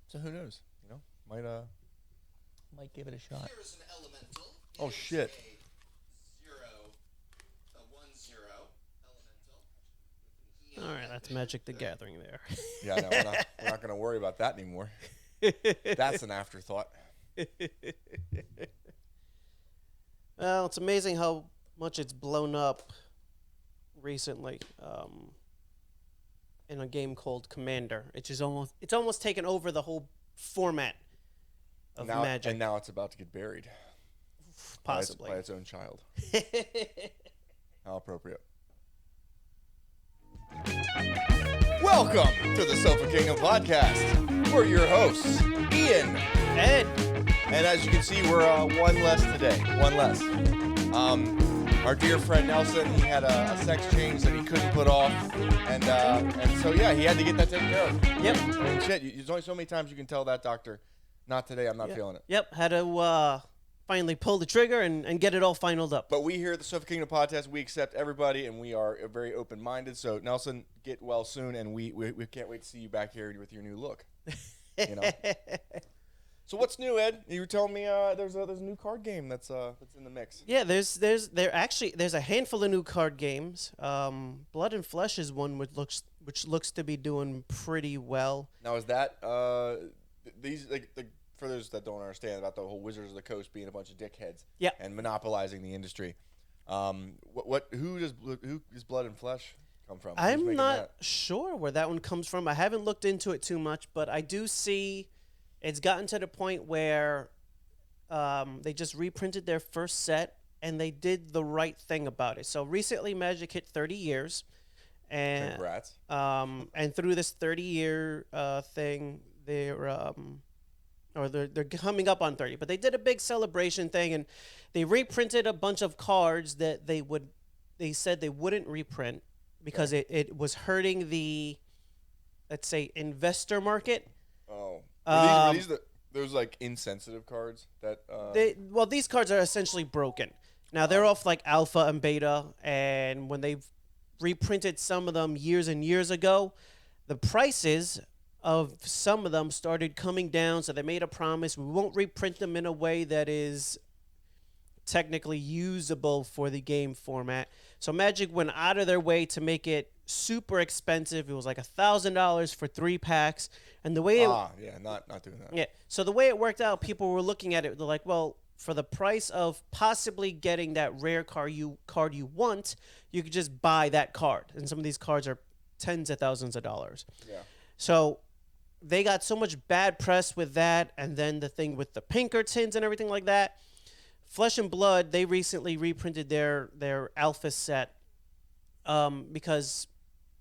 So who knows? You know, might give it a shot. Here is an elemental. Oh shit! A 1/0 elemental. All right, that's Magic the Gathering there. Yeah, no, we're not going to worry about that anymore. That's an afterthought. Well, it's amazing how much it's blown up recently in a game called Commander. It's almost taken over the whole format of Magic. And now it's about to get buried. Possibly. By its own child. How appropriate. Welcome to the Sofa Kingdom podcast. We're your hosts, Ian. Ed. And as you can see, we're one less today. One less. Our dear friend Nelson, he had a sex change that he couldn't put off. And so, yeah, he had to get that taken care of. Yep. I mean, shit, there's only so many times you can tell that doctor, not today, I'm not feeling it. Yep, had to finally pull the trigger and get it all finaled up. But we here at the Sofa Kingdom podcast, we accept everybody, and we are very open-minded. So, Nelson, get well soon, and we can't wait to see you back here with your new look. You know. So what's new, Ed? You were telling me there's a new card game that's in the mix. Yeah, there's a handful of new card games. Blood and Flesh is one which looks to be doing pretty well. Now is that these like for those that don't understand about the whole Wizards of the Coast being a bunch of dickheads, yeah, and monopolizing the industry. Who does Blood and Flesh come from? I'm not sure where that one comes from. I haven't looked into it too much, but I do see. It's gotten to the point where they just reprinted their first set, and they did the right thing about it. So recently, Magic hit 30 years, and congrats. And through this 30-year thing, they're coming up on 30. But they did a big celebration thing, and they reprinted a bunch of cards that they said they wouldn't reprint because it was hurting the, let's say, investor market. Oh. Were these those like insensitive cards that these cards are essentially broken. Now they're off like alpha and beta, and when they've reprinted some of them years and years ago, the prices of some of them started coming down, so they made a promise we won't reprint them in a way that is technically usable for the game format. So Magic went out of their way to make it super expensive. It was like $1,000 for 3 packs, and the way not doing that. Yeah, so the way it worked out, people were looking at it. They're like, well, for the price of possibly getting that rare card you want, you could just buy that card, and some of these cards are tens of thousands of dollars. Yeah. So they got so much bad press with that, and then the thing with the Pinkertons and everything like that. Flesh and Blood, they recently reprinted their alpha set because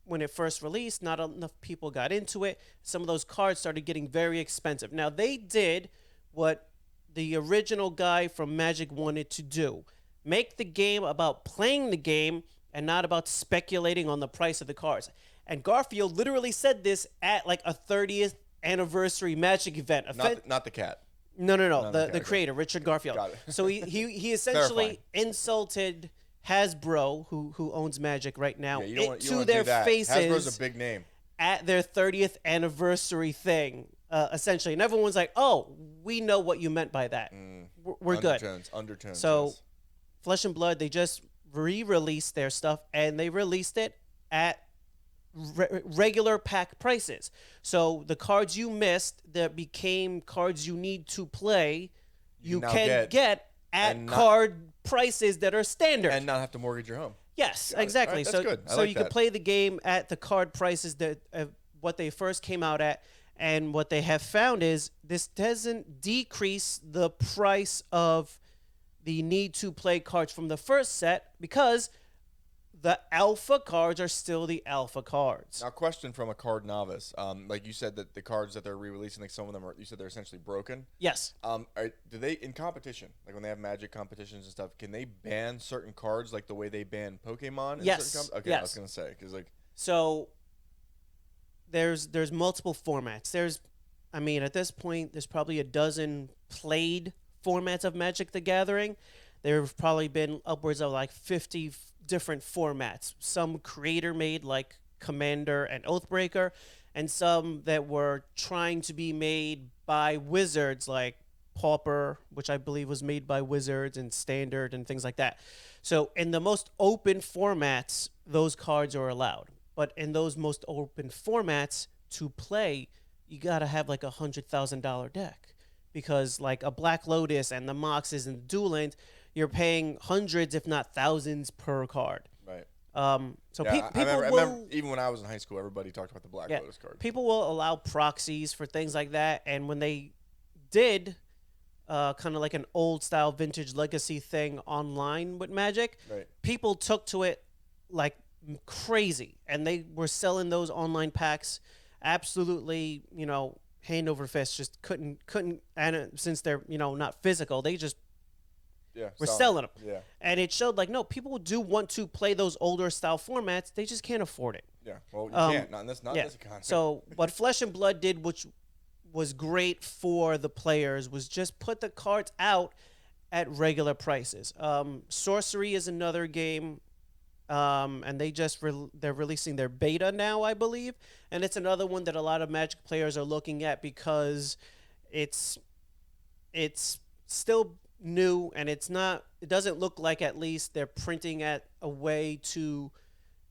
when it first released, not enough people got into it. Some of those cards started getting very expensive. Now, they did what the original guy from Magic wanted to do. Make the game about playing the game and not about speculating on the price of the cards. And Garfield literally said this at like a 30th anniversary Magic event. Not the cat. No. The creator, Richard Garfield. Got it. So he essentially insulted Hasbro, who owns Magic right now, to their faces. Hasbro's a big name. At their 30th anniversary thing, essentially. And everyone's like, oh, we know what you meant by that. We're good. Undertones. So yes. Flesh and Blood, they just re-released their stuff, and they released it at regular pack prices. So the cards you missed that became cards you need to play, you can get at card prices that are standard. And not have to mortgage your home. Yes, exactly. Right, that's good. So you can play the game at the card prices that what they first came out at. And what they have found is this doesn't decrease the price of the need to play cards from the first set because the alpha cards are still the alpha cards. Now, question from a card novice. Like you said that the cards that they're re-releasing, like some of them you said they're essentially broken. Yes. Do they, in competition, like when they have Magic competitions and stuff, can they ban certain cards like the way they ban Pokemon? Yes. Okay, yes. I was going to say. So there's multiple formats. At this point, there's probably a dozen played formats of Magic the Gathering. There have probably been upwards of like 50 different formats. Some creator made, like Commander, and Oathbreaker, and some that were trying to be made by Wizards, like Pauper, which I believe was made by Wizards, and Standard, and things like that. So in the most open formats, those cards are allowed. But in those most open formats to play, you got to have like $100,000 deck. Because like a Black Lotus and the Moxes and Duel Land, you're paying hundreds, if not thousands, per card. Right. So Yeah, people I will, remember even when I was in high school, everybody talked about the Black Lotus card. people will allow proxies for things like that. And when they did kind of like an old style vintage legacy thing online with Magic, Right. people took to it like crazy, and they were selling those online packs absolutely, hand over fist. Just couldn't, and since they're not physical, they just were selling them. Yeah. And it showed like, no, people do want to play those older style formats, they just can't afford it. Yeah. Well, you can't. Not in this economy. So what Flesh and Blood did, which was great for the players, was just put the cards out at regular prices. Sorcery is another game, and they just they're releasing their beta now, I believe, and it's another one that a lot of Magic players are looking at because it's still new, and it doesn't look like at least they're printing at a way to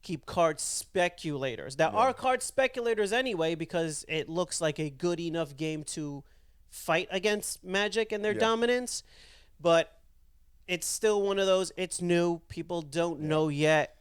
keep card speculators. There are card speculators anyway, because it looks like a good enough game to fight against Magic and their dominance, but it's still one of those, it's new, people don't know yet.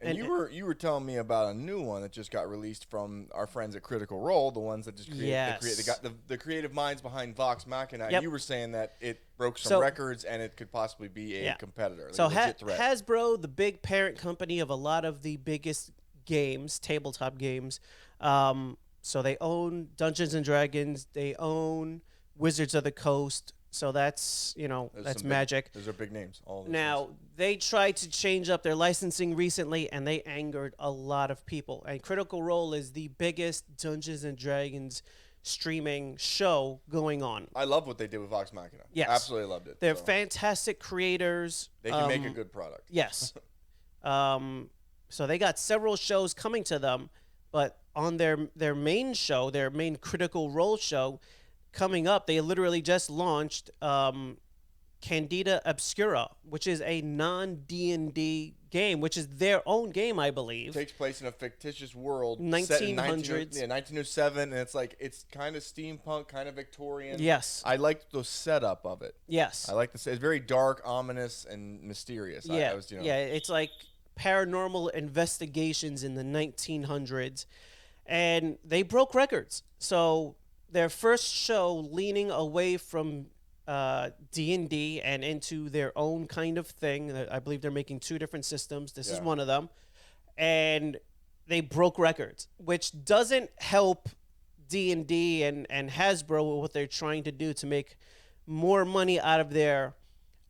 And you were telling me about a new one that just got released from our friends at Critical Role, the ones that just the creative minds behind Vox Machina. Yep. And you were saying that it broke some records and it could possibly be a competitor. So legit threat. Hasbro, the big parent company of a lot of the biggest games, tabletop games, so they own Dungeons and Dragons, they own Wizards of the Coast. So that's, that's Magic. Those are big names. Now, they tried to change up their licensing recently, and they angered a lot of people. And Critical Role is the biggest Dungeons and Dragons streaming show going on. I love what they did with Vox Machina. Yes. Absolutely loved it. They're fantastic creators. They can make a good product. Yes. So they got several shows coming to them, but on their main show, their main Critical Role show, coming up, they literally just launched Candida Obscura, which is a non-D&D game, which is their own game, I believe. It takes place in a fictitious world. 1900s. Set in 1907, and it's kind of steampunk, kind of Victorian. Yes. I liked the setup of it. Yes. I like the It's very dark, ominous, and mysterious. Yeah. It's like paranormal investigations in the 1900s, and they broke records. So their first show, leaning away from D&D and into their own kind of thing. I believe they're making 2 different systems. This is one of them. And they broke records, which doesn't help D&D and Hasbro with what they're trying to do to make more money out of their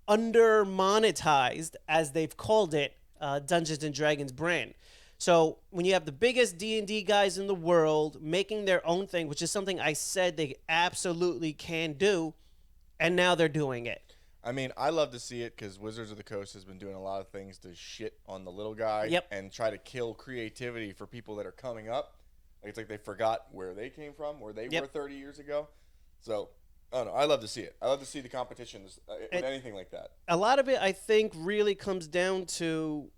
under-monetized, as they've called it, Dungeons & Dragons brand. So when you have the biggest D&D guys in the world making their own thing, which is something I said they absolutely can do, and now they're doing it. I mean, I love to see it because Wizards of the Coast has been doing a lot of things to shit on the little guy and try to kill creativity for people that are coming up. It's like they forgot where they came from, where they were 30 years ago. So, I don't know. I love to see it. I love to see the competitions with anything like that. A lot of it, I think, really comes down to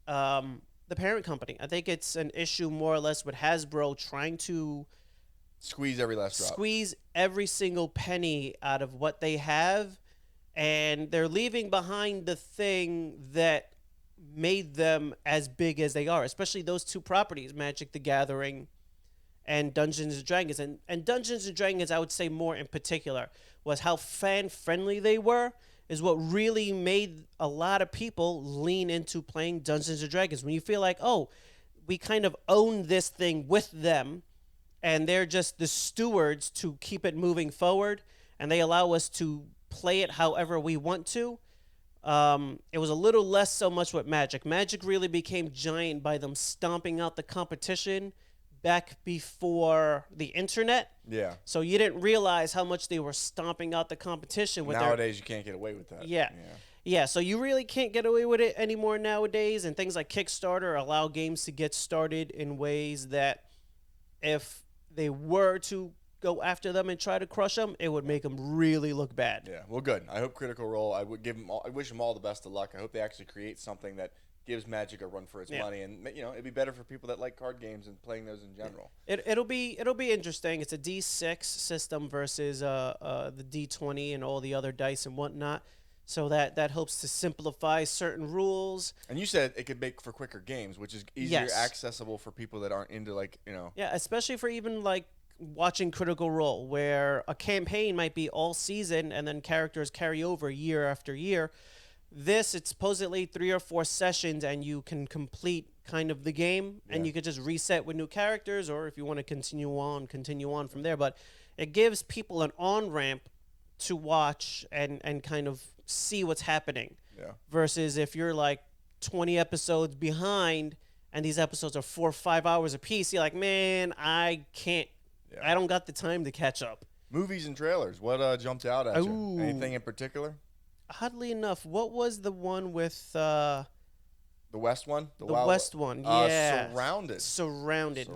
the parent company. I think it's an issue more or less with Hasbro trying to squeeze every last drop. Squeeze every single penny out of what they have, and they're leaving behind the thing that made them as big as they are, especially those 2 properties, Magic the Gathering and Dungeons and Dragons. And Dungeons and Dragons, I would say more in particular, was how fan-friendly they were, is what really made a lot of people lean into playing Dungeons and Dragons. When you feel like, oh, we kind of own this thing with them, and they're just the stewards to keep it moving forward, and they allow us to play it however we want to. It was a little less so much with Magic. Magic really became giant by them stomping out the competition back before the internet. Yeah. So you didn't realize how much they were stomping out the competition. With Nowadays, you can't get away with that. Yeah. Yeah, so you really can't get away with it anymore nowadays, and things like Kickstarter allow games to get started in ways that if they were to go after them and try to crush them, it would make them really look bad. Yeah, well, good. I hope Critical Role. I would give them. I wish them all the best of luck. I hope they actually create something that gives Magic a run for its money, and it'd be better for people that like card games and playing those in general. It'll be interesting. It's a D6 system versus the D20 and all the other dice and whatnot. So that helps to simplify certain rules. And you said it could make for quicker games, which is easier accessible for people that aren't into Yeah, especially for even like watching Critical Role, where a campaign might be all season and then characters carry over year after year. It's supposedly 3 or 4 sessions, and you can complete kind of the game, and you could just reset with new characters, or if you want to continue on from there. But it gives people an on-ramp to watch and kind of see what's happening. Yeah. Versus if you're like 20 episodes behind, and these episodes are 4 or 5 hours a piece, you're like, man, I can't. Yeah. I don't got the time to catch up. Movies and trailers. What jumped out at you? Anything in particular? Oddly enough, what was the one with the West one? The West one, yeah. Surrounded.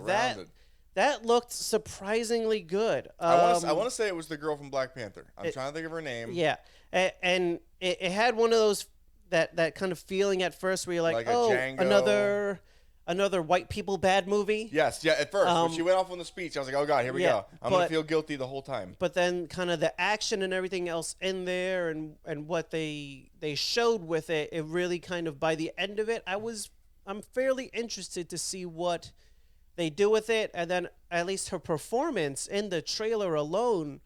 That looked surprisingly good. I want to say it was the girl from Black Panther. I'm trying to think of her name. Yeah, and it had one of those that kind of feeling at first where you're like oh, another white people bad movie. Yes, yeah. At first, when she went off on the speech, I was like, "Oh God, here we go." I'm gonna feel guilty the whole time. But then, kind of the action and everything else in there, and what they showed with it, it really kind of by the end of it, I'm fairly interested to see what they do with it, and then at least her performance in the trailer alone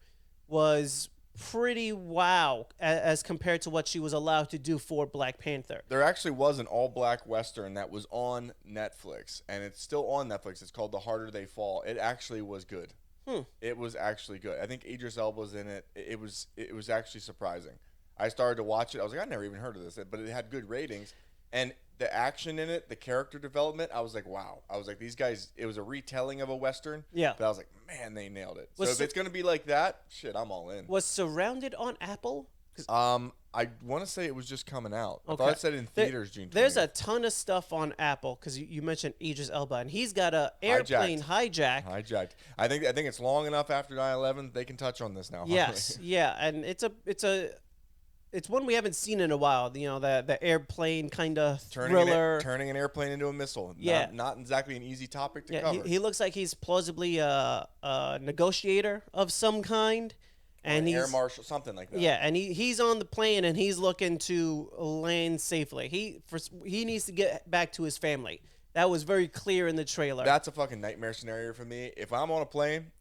was pretty wow as compared to what she was allowed to do for Black Panther. There actually was an all-black Western that was on Netflix, and it's still on Netflix. It's called The Harder They Fall. It actually was good. It was actually good. I think Idris Elba's in it. It was actually surprising. I started to watch it. I was like, I never even heard of this, but it had good ratings. And the action in it, the character development, I was like, wow. I was like, these guys, it was a retelling of a Western. Yeah. But I was like, man, they nailed it. So if it's going to be like that, shit, I'm all in. Was Surrounded on Apple? I want to say it was just coming out. Okay. I thought it said in theaters June 20th. There's a ton of stuff on Apple because you mentioned Idris Elba, and he's got a airplane hijacked. I think it's long enough after 9/11 they can touch on this now. Yes, yeah, and it's one we haven't seen in a while. The airplane kind of thriller, turning an airplane into a missile. Yeah, not exactly an easy topic to cover. He looks like he's plausibly a negotiator of some kind. And he's air marshal, something like that. Yeah, and he's on the plane and he's looking to land safely. He needs to get back to his family. That was very clear in the trailer. That's a fucking nightmare scenario for me. If I'm on a plane,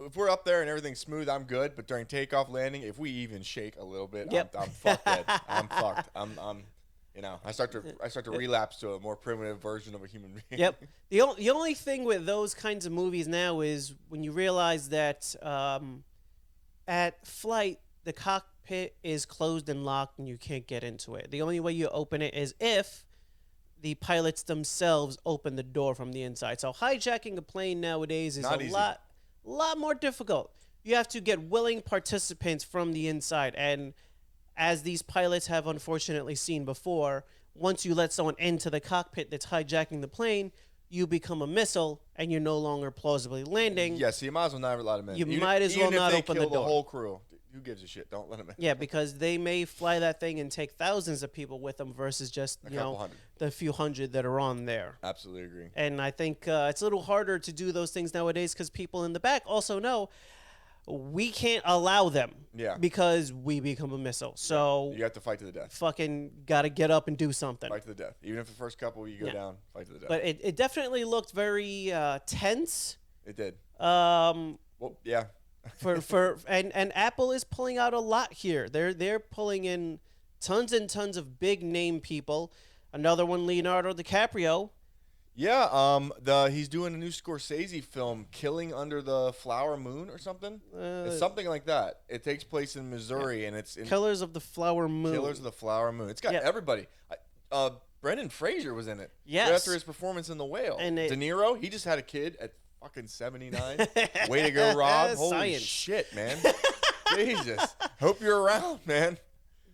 if we're up there and everything's smooth, I'm good. But during takeoff, landing, if we even shake a little bit, I'm fucked. Dead. I'm fucked. I start to relapse to a more primitive version of a human being. Yep. The only thing with those kinds of movies now is when you realize that. At flight, the cockpit is closed and locked and you can't get into it. The only way you open it is if the pilots themselves open the door from the inside. So hijacking a plane nowadays is a lot more difficult. You have to get willing participants from the inside. And as these pilots have unfortunately seen before, once you let someone into the cockpit that's hijacking the plane, you become a missile, and you're no longer plausibly landing. Yeah, so you might as well not let them in. You might as well not open the door. Even if they kill the whole crew, who gives a shit? Don't let them in. Yeah, because they may fly that thing and take thousands of people with them versus just the few hundred that are on there. Absolutely agree. And I think it's a little harder to do those things nowadays because people in the back also know we can't allow them. Yeah. Because we become a missile. So you have to fight to the death. Fucking got to get up and do something. Fight to the death. Even if the first couple you go down, fight to the death. But it definitely looked very tense. It did. Well, yeah. and Apple is pulling out a lot here. They're pulling in tons and tons of big name people. Another one, Leonardo DiCaprio. Yeah, he's doing a new Scorsese film, Killing Under the Flower Moon or something. It's something like that. It takes place in Missouri, and it's Killers of the Flower Moon. Killers of the Flower Moon. It's got everybody. Brendan Fraser was in it. Yes. Right after his performance in The Whale. And De Niro, he just had a kid at fucking 79. Way to go, Rob. Holy shit, man. Jesus. Hope you're around, man.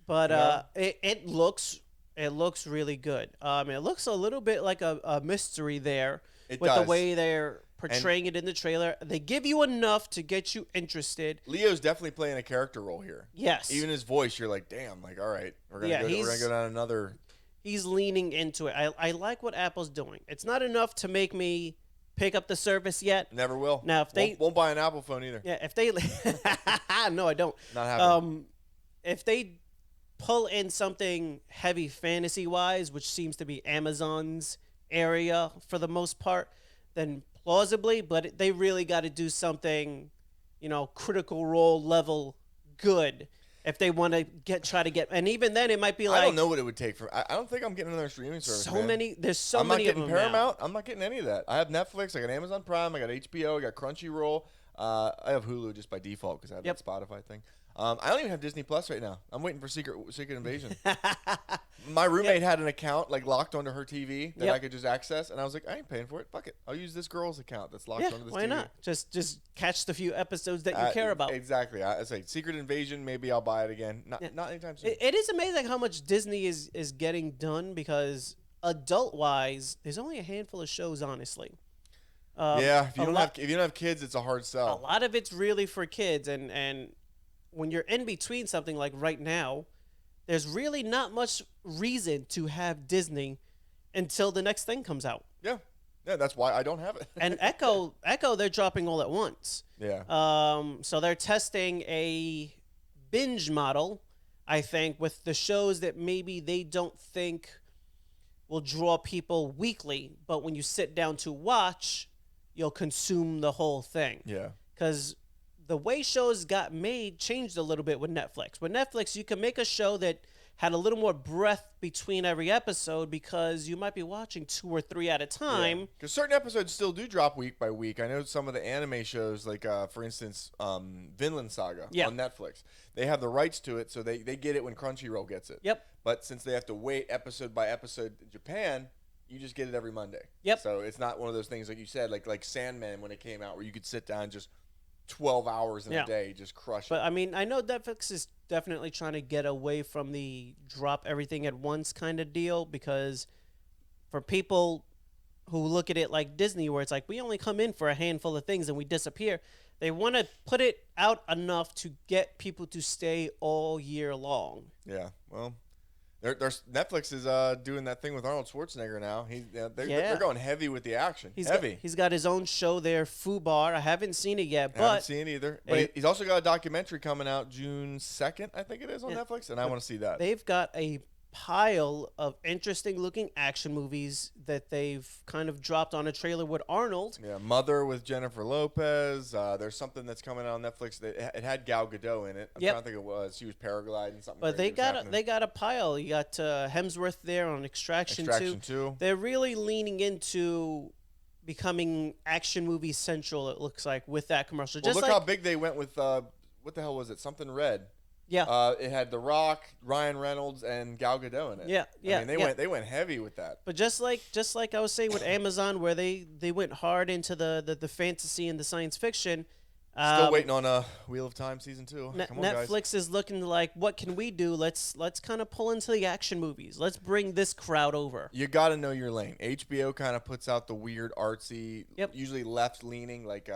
But You know? it looks really good. It looks a little bit like a mystery there It with the does. way they're portraying it in the trailer. They give you enough to get you interested. Leo's definitely playing a character role here. Yes. Even his voice, you're like, damn, like, all right, we're gonna Yeah, go down another. He's leaning into it. I like what Apple's doing. It's not enough to make me pick up the service yet. Never will. Now, if they won't buy an Apple phone either. yeah, if they no, I don't. Not happening. If they pull in something heavy fantasy wise, which seems to be Amazon's area for the most part, then plausibly, but they really got to do something, critical role level good if they want to try to get, and even then it might be like, I don't know what it would take for. I don't think I'm getting another streaming service. so man. many. There's so I'm not many of getting them now. Paramount. I'm not getting any of that. I have Netflix. I got Amazon Prime. I got HBO. I got Crunchyroll. I have Hulu just by default because I have that Spotify thing. I don't even have Disney Plus right now. I'm waiting for Secret Invasion. My roommate had an account like locked onto her TV that I could just access, and I was like, I ain't paying for it. Fuck it. I'll use this girl's account that's locked onto this why TV. not? Just catch the few episodes that you care about. Exactly. I say Secret Invasion. Maybe I'll buy it again. Not anytime soon. It is amazing how much Disney is getting done because adult-wise, there's only a handful of shows, honestly. If you don't have kids, it's a hard sell. A lot of it's really for kids, and when you're in between something like right now, there's really not much reason to have Disney until the next thing comes out. Yeah, that's why I don't have it. And Echo, they're dropping all at once. Yeah. So they're testing a binge model, I think, with the shows that maybe they don't think will draw people weekly, but when you sit down to watch, you'll consume the whole thing. Yeah. Because the way shows got made changed a little bit with Netflix. With Netflix, you can make a show that had a little more breath between every episode because you might be watching 2 or 3 at a time. Because certain episodes still do drop week by week. I know some of the anime shows, like, for instance, Vinland Saga on Netflix. They have the rights to it, so they get it when Crunchyroll gets it. Yep. But since they have to wait episode by episode in Japan, you just get it every Monday. Yep. So it's not one of those things, like you said, like Sandman when it came out, where you could sit down and just 12 hours in a day, just crush it. But, I mean, I know Netflix is definitely trying to get away from the drop everything at once kind of deal because for people who look at it like Disney, where it's like we only come in for a handful of things and we disappear, they want to put it out enough to get people to stay all year long. Yeah, well, Netflix is doing that thing with Arnold Schwarzenegger now. They're going heavy with the action. He's got his own show there, Fubar. I haven't seen it yet, but I haven't seen it either. But he's also got a documentary coming out June 2nd, I think it is, on Netflix, and I want to see that. They've got a pile of interesting looking action movies that they've kind of dropped on a trailer with Arnold. Yeah, Mother with Jennifer Lopez. There's something that's coming out on Netflix that it had Gal Gadot in it. I'm trying to think it was. She was paragliding something. But they got a pile. You got Hemsworth there on Extraction 2. They're really leaning into becoming action movie central. It looks like with that commercial. Well, look how big they went with what the hell was it? Something Red. Yeah. It had The Rock, Ryan Reynolds, and Gal Gadot in it. Yeah. I mean, they went heavy with that. But just like I was saying with Amazon, where they went hard into the fantasy and the science fiction. Still waiting on Wheel of Time season 2. Come on, Netflix guys. is looking like, what can we do? Let's kind of pull into the action movies. Let's bring this crowd over. You got to know your lane. HBO kind of puts out the weird, artsy, usually left-leaning, like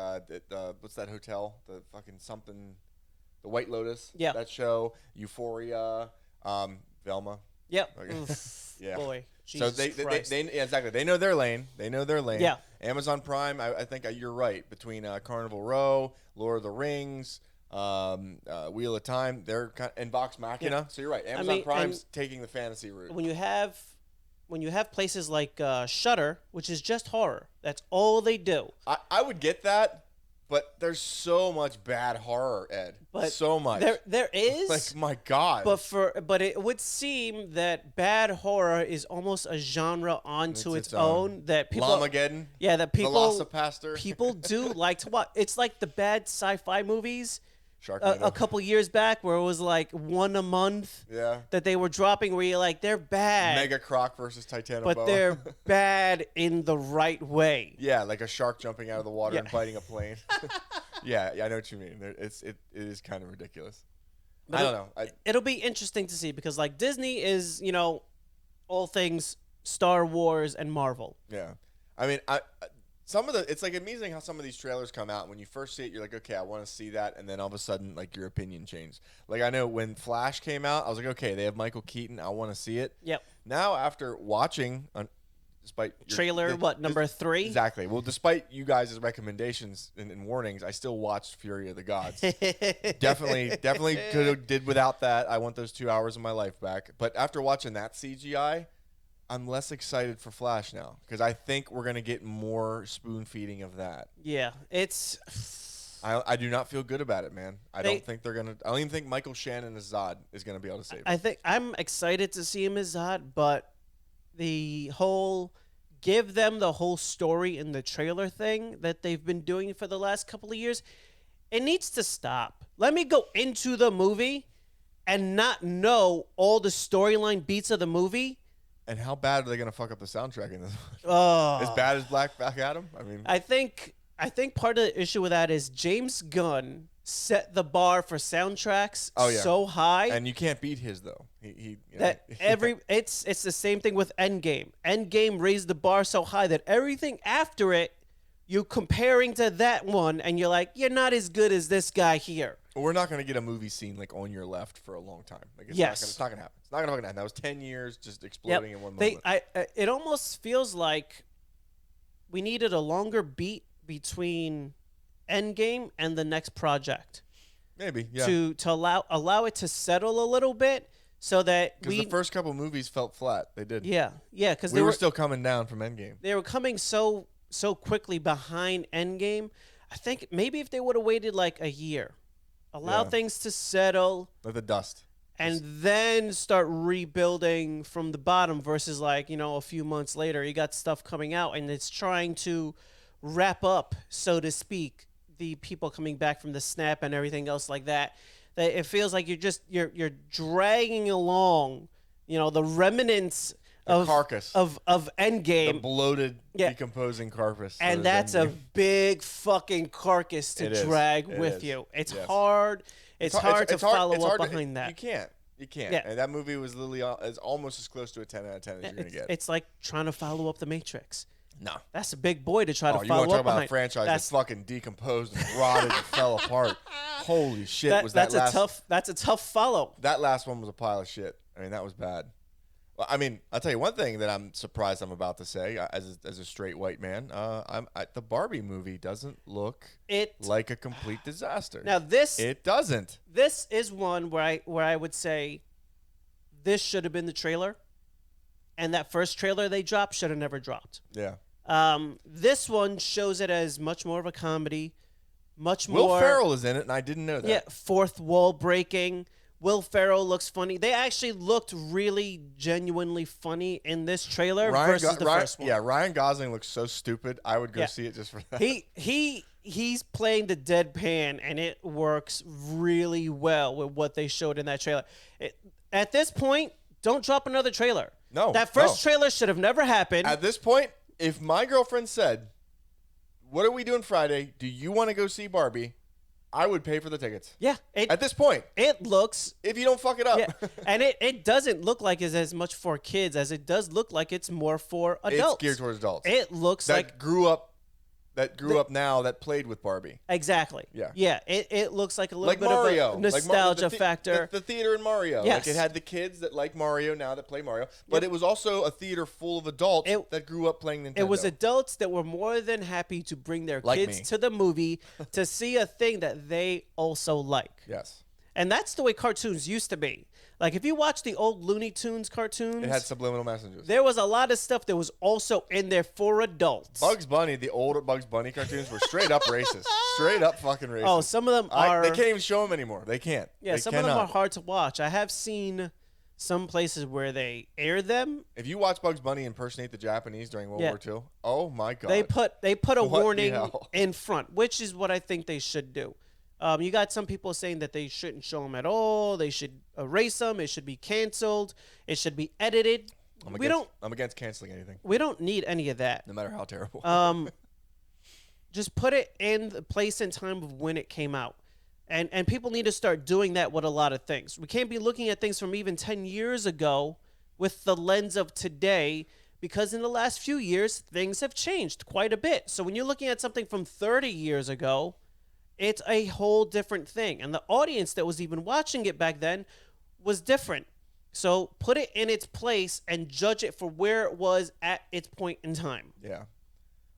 what's that hotel? The fucking something. The White Lotus, that show, Euphoria, Velma. Yep. Yeah. Boy, Jesus Christ. Exactly. They know their lane. Yeah. Amazon Prime, I think you're right. Between Carnival Row, Lord of the Rings, Wheel of Time, and Vox Machina. Yeah. So you're right. Amazon Prime's taking the fantasy route. When you have places like Shudder, which is just horror, that's all they do. I would get that. But there's so much bad horror, Ed. So much. There is. Like, my God. But it would seem that bad horror is almost a genre onto its own. That people. Lamageddon. Yeah, that people. Velocipaster. People do like to watch. It's like the bad sci-fi movies. Sharknado. A couple years back, where it was like one a month. Yeah. That they were dropping, where you're like, they're bad. Mega Croc versus Titanoboa. But they're bad in the right way. Yeah, like a shark jumping out of the water and biting a plane. Yeah, I know what you mean. It is kind of ridiculous. But I don't know. It'll be interesting to see because like Disney is, all things Star Wars and Marvel. Yeah. I mean, it's like amazing how some of these trailers come out. When you first see it, you're like, okay, I want to see that, and then all of a sudden, like your opinion changed. Like I know when Flash came out, I was like, okay, they have Michael Keaton, I want to see it. Yep. Now after watching, despite trailer, number 3? Exactly. Well, despite you guys' recommendations and warnings, I still watched Fury of the Gods. definitely could have did without that. I want those 2 hours of my life back. But after watching that CGI, I'm less excited for Flash now because I think we're gonna get more spoon feeding of that. Yeah, it's. I do not feel good about it, man. I don't think they're gonna. I don't even think Michael Shannon as Zod is gonna be able to save it. I think I'm excited to see him as Zod, but the whole give them the whole story in the trailer thing that they've been doing for the last couple of years, it needs to stop. Let me go into the movie and not know all the storyline beats of the movie. And how bad are they going to fuck up the soundtrack in this one? Oh. As bad as Black Adam? I mean, I think part of the issue with that is James Gunn set the bar for soundtracks so high. And you can't beat his though. It's the same thing with Endgame. Endgame raised the bar so high that everything after it, you comparing to that one, and you're like, you're not as good as this guy here. We're not going to get a movie scene like on your left for a long time. Like, it's not going to happen. It's not going to happen. That was 10 years just exploding in one moment. It almost feels like we needed a longer beat between Endgame and the next project. Maybe, yeah. To allow it to settle a little bit so that because the first couple movies felt flat. They did. Yeah, because we were still coming down from Endgame. They were coming so quickly behind Endgame. I think maybe if they would have waited like a year. Allow things to settle. Like the dust. And then start rebuilding from the bottom versus like, a few months later, you got stuff coming out and it's trying to wrap up, so to speak, the people coming back from the snap and everything else like that. That it feels like you're dragging along, the remnants carcass of Endgame, the bloated, decomposing carcass, and that's a big fucking carcass to drag with you. It's hard. It's hard to follow up behind that. You can't. Yeah. And that movie was literally almost as close to a 10 out of 10 as you're gonna get. It's like trying to follow up The Matrix. No, that's a big boy to try to follow up behind. You want to talk about a franchise that's fucking decomposed and rotted and fell apart? Holy shit! That's a tough follow. That last one was a pile of shit. I mean, that was bad. Well, I mean, I'll tell you one thing that I'm surprised I'm about to say as a straight white man. The Barbie movie doesn't look like a complete disaster. Now it doesn't. This is one where I would say this should have been the trailer, and that first trailer they dropped should have never dropped. Yeah. This one shows it as much more of a comedy, much more. Will Ferrell is in it, and I didn't know that. Yeah, fourth wall breaking. Will Ferrell looks funny. They actually looked really genuinely funny in this trailer versus the first one. Yeah, Ryan Gosling looks so stupid. I would go see it just for that. He's playing the deadpan, and it works really well with what they showed in that trailer. At this point, don't drop another trailer. No. That first trailer should have never happened. At this point, if my girlfriend said, "What are we doing Friday? Do you want to go see Barbie?" I would pay for the tickets. Yeah. At this point. It looks... If you don't fuck it up. Yeah, and it doesn't look like it's as much for kids as it does look like it's more for adults. It's geared towards adults. It looks like... grew up now that played with Barbie. Exactly. Yeah. Yeah. It looks like a little bit Mario. of a nostalgia factor. The theater in Mario. Yes. Like it had the kids that like Mario now that play Mario, but it was also a theater full of adults that grew up playing Nintendo. It was adults that were more than happy to bring their kids to the movie to see a thing that they also like. Yes. And that's the way cartoons used to be. Like, if you watch the old Looney Tunes cartoons... It had subliminal messages. There was a lot of stuff that was also in there for adults. Bugs Bunny, the older Bugs Bunny cartoons were straight up racist. Straight up fucking racist. Oh, some of them are... They can't even show them anymore. They can't. Yeah, some of them are hard to watch. I have seen some places where they air them. If you watch Bugs Bunny impersonate the Japanese during World War II, oh my God. They put a warning in front, which is what I think they should do. You got some people saying that they shouldn't show them at all. They should erase them. It should be canceled. It should be edited. I'm against canceling anything. We don't need any of that. No matter how terrible. Just put it in the place and time of when it came out. And people need to start doing that with a lot of things. We can't be looking at things from even 10 years ago with the lens of today, because in the last few years, things have changed quite a bit. So when you're looking at something from 30 years ago, it's a whole different thing. And the audience that was even watching it back then was different. So put it in its place and judge it for where it was at its point in time. Yeah.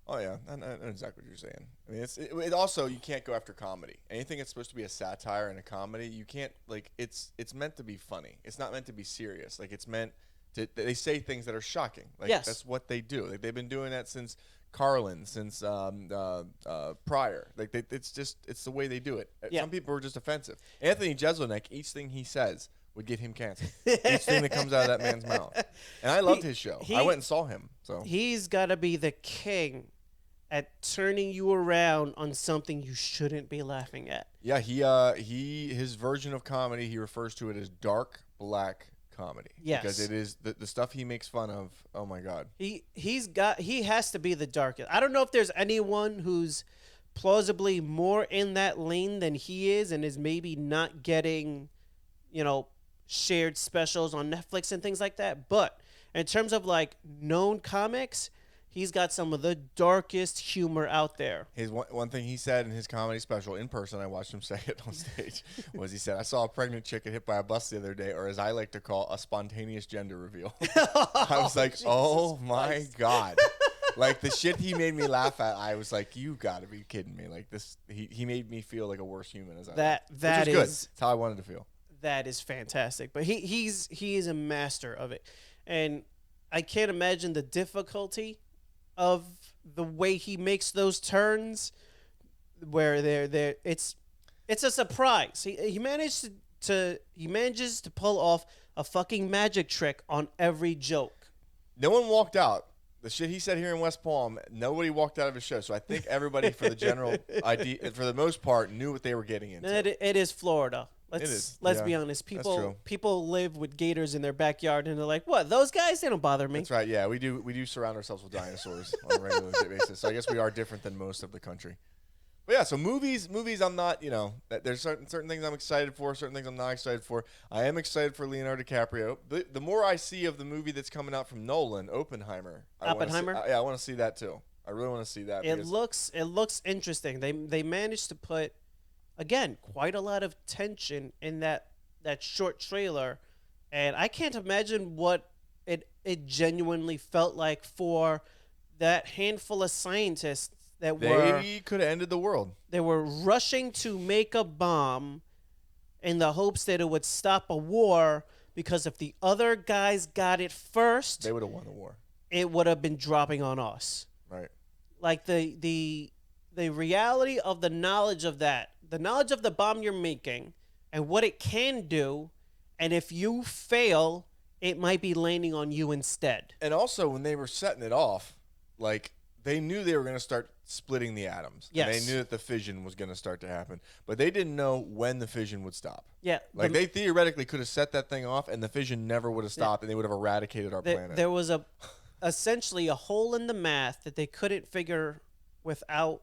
Oh yeah, I know exactly what you're saying. I mean, it also, you can't go after comedy. Anything that's supposed to be a satire and a comedy, you can't, like, it's meant to be funny. It's not meant to be serious. Like, it's meant to, they say things that are shocking. Like, yes. That's what they do. Like, they've been doing that since Carlin, since Pryor. Like, it's the way they do it. Yeah. Some people are just offensive. Anthony Jeselnik, each thing he says would get him canceled. Each thing that comes out of that man's mouth. And I loved his show. I went and saw him. So he's got to be the king at turning you around on something you shouldn't be laughing at. Yeah, his version of comedy, he refers to it as dark black comedy. Yes. Because it is the stuff he makes fun of. Oh my God. He has to be the darkest. I don't know if there's anyone who's plausibly more in that lane than he is and is maybe not getting, shared specials on Netflix and things like that. But in terms of like known comics, he's got some of the darkest humor out there. His one thing he said in his comedy special in person, I watched him say it on stage, was he said, "I saw a pregnant chick get hit by a bus the other day, or as I like to call, a spontaneous gender reveal." I was like, oh my God. Like, the shit he made me laugh at, I was like, you gotta be kidding me. Like, this, he made me feel like a worse human as I was. That which is good. That's how I wanted to feel. That is fantastic. But he is a master of it. And I can't imagine the difficulty of the way he makes those turns where it's a surprise. He manages to pull off a fucking magic trick on every joke. No one walked out. The shit he said here in West Palm, nobody walked out of his show. So I think everybody, for the general idea, for the most part, knew what they were getting into. It is Florida. Let's be honest. People live with gators in their backyard, and they're like, "What? Those guys? They don't bother me." That's right. Yeah, we do surround ourselves with dinosaurs on a regular basis. So I guess we are different than most of the country. But yeah, so movies. I'm not. There's certain things I'm excited for, certain things I'm not excited for. I am excited for Leonardo DiCaprio. The more I see of the movie that's coming out from Nolan, Oppenheimer. I want to see that too. I really want to see that. It looks interesting. They managed to put, again, quite a lot of tension in that short trailer, and I can't imagine what it genuinely felt like for that handful of scientists that they could have ended the world. They were rushing to make a bomb in the hopes that it would stop a war, because if the other guys got it first, they would have won the war. It would have been dropping on us. Right. Like the reality of the knowledge of that. The knowledge of the bomb you're making and what it can do, and if you fail, it might be landing on you instead. And also, when they were setting it off, like, they knew they were going to start splitting the atoms. Yes. And they knew that the fission was going to start to happen. But they didn't know when the fission would stop. Yeah. Like, they theoretically could have set that thing off, and the fission never would have stopped, and they would have eradicated our planet. There was essentially a hole in the math that they couldn't figure without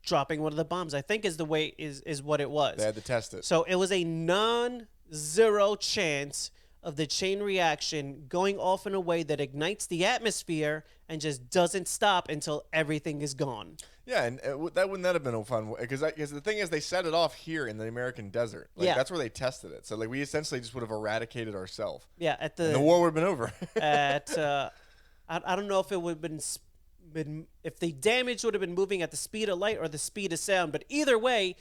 dropping one of the bombs, I think is what it was. They had to test it. So it was a non-zero chance of the chain reaction going off in a way that ignites the atmosphere and just doesn't stop until everything is gone. Yeah, and that wouldn't have been a fun way, because the thing is, they set it off here in the American desert. Like, yeah. That's where they tested it. So, like, we essentially just would have eradicated ourselves. Yeah, and the war would have been over. I don't know if it would have been if the damage would have been moving at the speed of light or the speed of sound, but either way,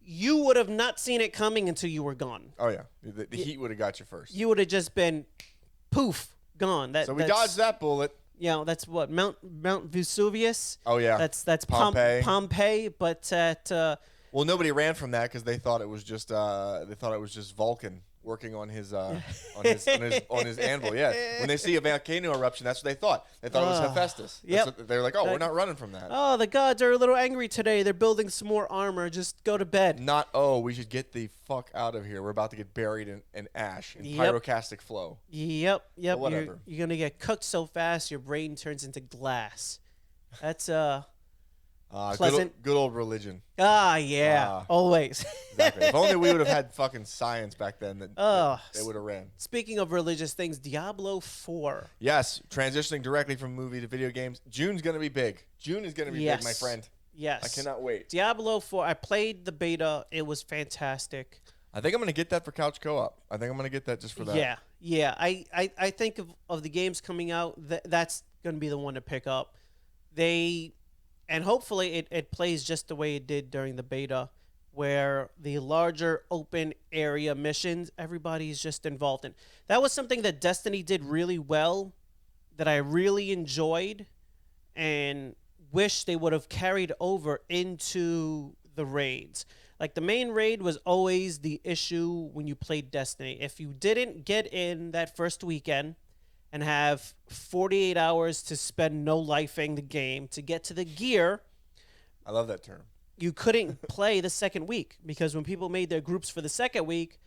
you would have not seen it coming until you were gone. Oh yeah, the heat would have got you first. You would have just been poof, gone. So we dodged that bullet. That's what Mount Vesuvius. Oh yeah, that's Pompeii. But at well, nobody ran from that because they thought it was just Vulcan working on his on his anvil. Yeah, when they see a volcano eruption, that's what they thought. They thought it was Hephaestus. Yep. They're like, oh, we're not running from that. Oh, the gods are a little angry today. They're building some more armor. Just go to bed. Not, oh, we should get the fuck out of here. We're about to get buried in ash, in pyroclastic flow. Yep. But whatever. You're gonna get cooked so fast your brain turns into glass. That's I pleasant. Good old religion. Ah, yeah, always. Exactly. If only we would have had fucking science back then, that they would have ran. Speaking of religious things, Diablo 4. Yes, transitioning directly from movie to video games. June's going to be big. June is going to be big, my friend. Yes. I cannot wait. Diablo 4, I played the beta. It was fantastic. I think I'm going to get that for couch co-op. I think I'm going to get that just for that. Yeah. I think of the games coming out, that's going to be the one to pick up. And hopefully it plays just the way it did during the beta, where the larger open area missions, everybody's just involved in. That was something that Destiny did really well, that I really enjoyed, and wish they would have carried over into the raids. Like, the main raid was always the issue when you played Destiny. If you didn't get in that first weekend and have 48 hours to spend no-lifing the game to get to the gear, I love that term. You couldn't play the second week, because when people made their groups for the second week,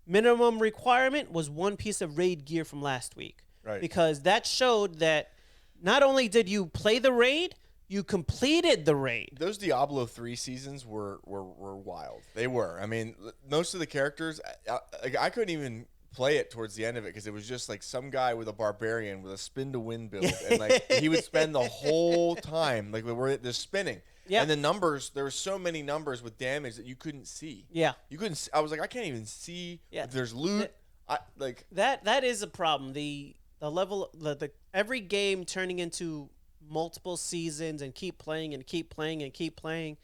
minimum requirement was one piece of raid gear from last week. Right. Because that showed that not only did you play the raid, you completed the raid. Those Diablo 3 seasons were wild. They were. I mean, most of the characters, I couldn't even play it towards the end of it, because it was just like some guy with a barbarian with a spin to win build, and like he would spend the whole time like we're just spinning. Yeah. And the numbers, there were so many numbers with damage that you couldn't see. Yeah. You couldn't see. I was like, I can't even see if there's loot. That is a problem. The level, the every game turning into multiple seasons and keep playing and keep playing and keep playing.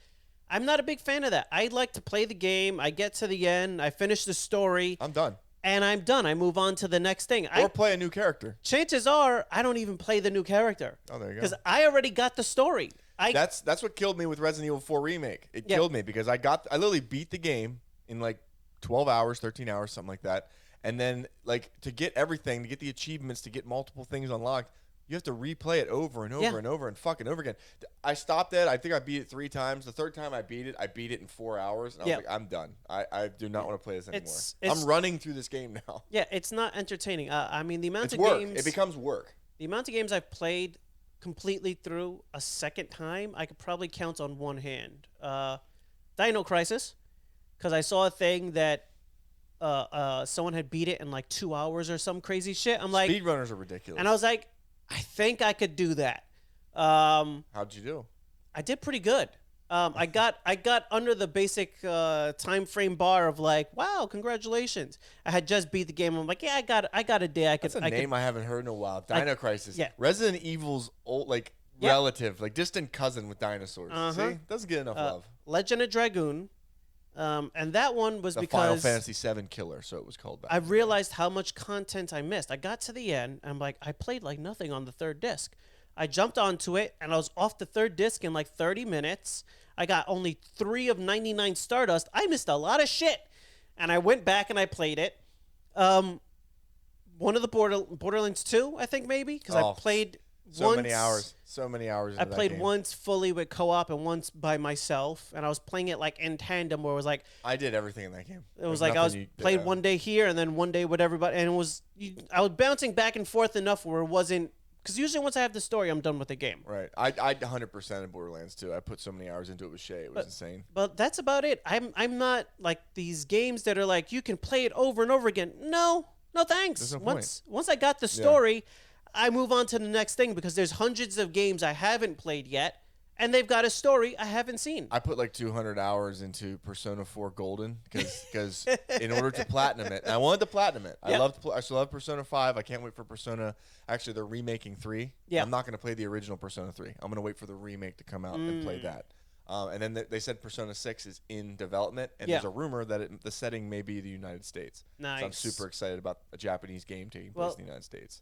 I'm not a big fan of that. I like to play the game. I get to the end. I finish the story. I'm done. And I'm done. I move on to the next thing. Or play a new character. Chances are I don't even play the new character. Oh, there you go. Because I already got the story. That's what killed me with Resident Evil 4 Remake. It killed me because I literally beat the game in like 12 hours, 13 hours, something like that. And then like to get everything, to get the achievements, to get multiple things unlocked, you have to replay it over and over and over and fucking over again. I stopped it. I think I beat it 3 times. The third time I beat it in 4 hours. And I was like, I'm done. I do not want to play this anymore. I'm running through this game now. Yeah, it's not entertaining. I mean, the amount of work. games... It becomes work. The amount of games I've played completely through a second time, I could probably count on one hand. Dino Crisis, because I saw a thing that someone had beat it in like 2 hours or some crazy shit. I'm like... Speedrunners are ridiculous. And I was like... I think I could do that. How'd you do? I did pretty good. I got under the basic time frame bar of like, wow, congratulations. I had just beat the game. I'm like, yeah, I got a day. That's a name I haven't heard in a while. Dino Crisis. Yeah. Resident Evil's old relative, like distant cousin with dinosaurs. See, doesn't get enough love. Legend of Dragoon. And that one was because Final Fantasy VII killer, so it was called back. I realized how much content I missed. I got to the end, and I'm like, I played like nothing on the third disc. I jumped onto it, and I was off the third disc in like 30 minutes. I got only 3 of 99 Stardust. I missed a lot of shit. And I went back and I played it. One of the Borderlands 2, I think maybe, because I played so many hours. I played once fully with co-op and once by myself, and I was playing it like in tandem, where it was like I did everything in that game. It was like I was played one day here and then one day with everybody, and I was bouncing back and forth enough where it wasn't, because usually once I have the story, I'm done with the game. Right. I 100% in Borderlands 2. I put so many hours into it with Shay. It was insane. But that's about it. I'm not like these games that are like you can play it over and over again. No thanks. There's no point. Once I got the story. I move on to the next thing, because there's hundreds of games I haven't played yet, and they've got a story I haven't seen. I put like 200 hours into Persona 4 Golden because in order to platinum it, and I wanted to platinum it. I still love Persona 5. I can't wait for Persona. Actually, they're remaking 3. Yeah. I'm not going to play the original Persona 3. I'm going to wait for the remake to come out and play that. And then they said Persona 6 is in development, and there's a rumor that the setting may be the United States. Nice. So I'm super excited about a Japanese game taking place in the United States.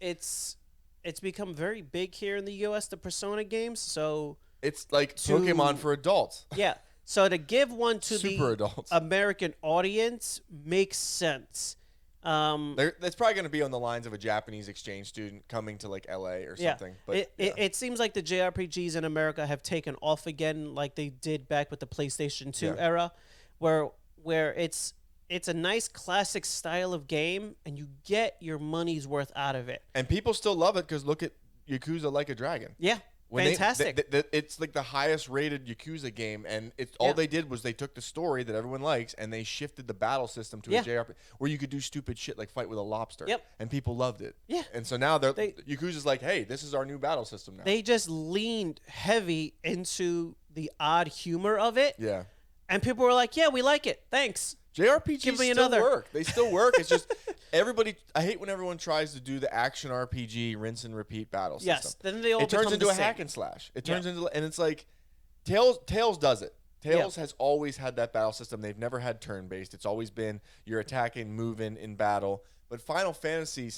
It's become very big here in the U.S., the Persona games, so... It's like Pokemon for adults. Yeah, so to give one to Super adults. American audience makes sense. That's probably going to be on the lines of a Japanese exchange student coming to like L.A. or something. But it seems like the JRPGs in America have taken off again, like they did back with the PlayStation 2 era, where it's a nice classic style of game, and you get your money's worth out of it. And people still love it because look at Yakuza Like a Dragon. Yeah. Fantastic. It's like the highest rated Yakuza game, and it's all they did was they took the story that everyone likes and they shifted the battle system to a JRPG where you could do stupid shit like fight with a lobster. Yep. And people loved it. Yeah. And so now Yakuza's like, hey, this is our new battle system now. They just leaned heavy into the odd humor of it. Yeah. And people were like, yeah, we like it. Thanks. JRPGs still work. They still work. It's just everybody. I hate when everyone tries to do the action RPG rinse and repeat battle system. Yes, then they all it turns become into the a same. hack and slash. It turns into, and it's like Tales does it. Tales has always had that battle system. They've never had turn based. It's always been you're attacking, moving in battle. But Final Fantasy,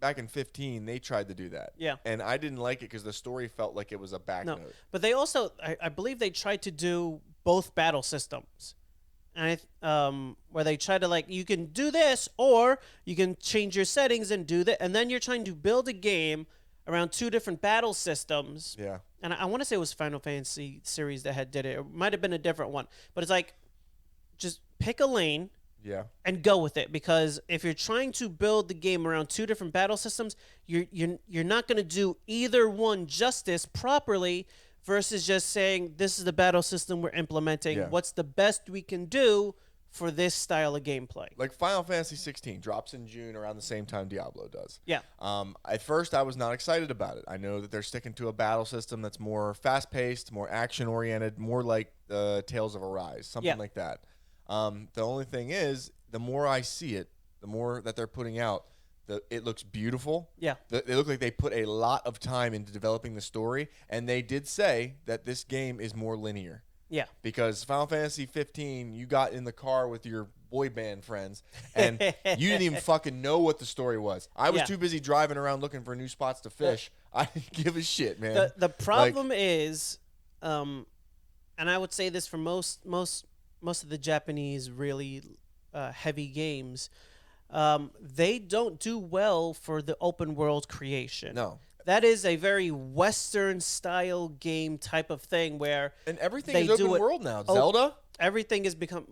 back in 15, they tried to do that. Yeah. And I didn't like it because the story felt like it was a back note. But they also, I believe they tried to do both battle systems. And where they try to, like, you can do this or you can change your settings and do that. And then you're trying to build a game around two different battle systems. Yeah. And I want to say it was Final Fantasy series that did it. It might have been a different one. But it's like, just pick a lane. Yeah. And go with it, because if you're trying to build the game around two different battle systems, you're not going to do either one justice properly versus just saying this is the battle system we're implementing. Yeah. What's the best we can do for this style of gameplay? Like Final Fantasy 16 drops in June around the same time Diablo does. Yeah. At first, I was not excited about it. I know that they're sticking to a battle system that's more fast-paced, more action-oriented, more like Tales of Arise, something like that. The only thing is, the more I see it, the more that they're putting out, it looks beautiful. Yeah. They look like they put a lot of time into developing the story, and they did say that this game is more linear. Yeah. Because Final Fantasy 15, you got in the car with your boy band friends, and you didn't even fucking know what the story was. I was too busy driving around looking for new spots to fish. I didn't give a shit, man. The problem is, and I would say this for most of the Japanese really heavy games, they don't do well for the open world creation. No. That is a very Western style game type of thing where and everything is open world now. Zelda, everything has become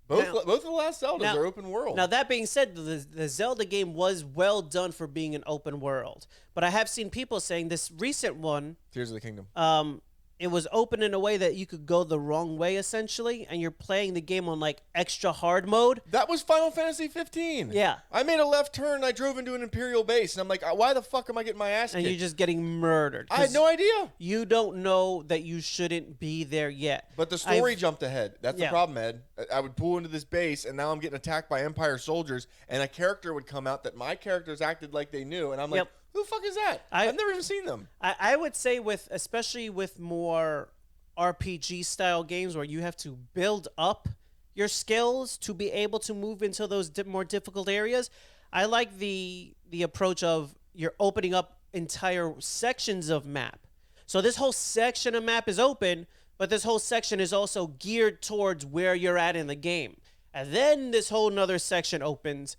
both of the last Zeldas are open world. Now that being said, the Zelda game was well done for being an open world, but I have seen people saying this recent one, Tears of the Kingdom, it was open in a way that you could go the wrong way, essentially, and you're playing the game on, like, extra hard mode. That was Final Fantasy 15. Yeah. I made a left turn, and I drove into an Imperial base, and I'm like, why the fuck am I getting my ass kicked? And you're just getting murdered. I had no idea. You don't know that you shouldn't be there yet. But the story jumped ahead. That's the problem, Ed. I would pull into this base, and now I'm getting attacked by Empire soldiers, and a character would come out that my characters acted like they knew, and I'm like, who the fuck is that? I've never even seen them. I would say especially with more RPG style games where you have to build up your skills to be able to move into those more difficult areas, I like the approach of you're opening up entire sections of map. So this whole section of map is open, but this whole section is also geared towards where you're at in the game. And then this whole nother section opens,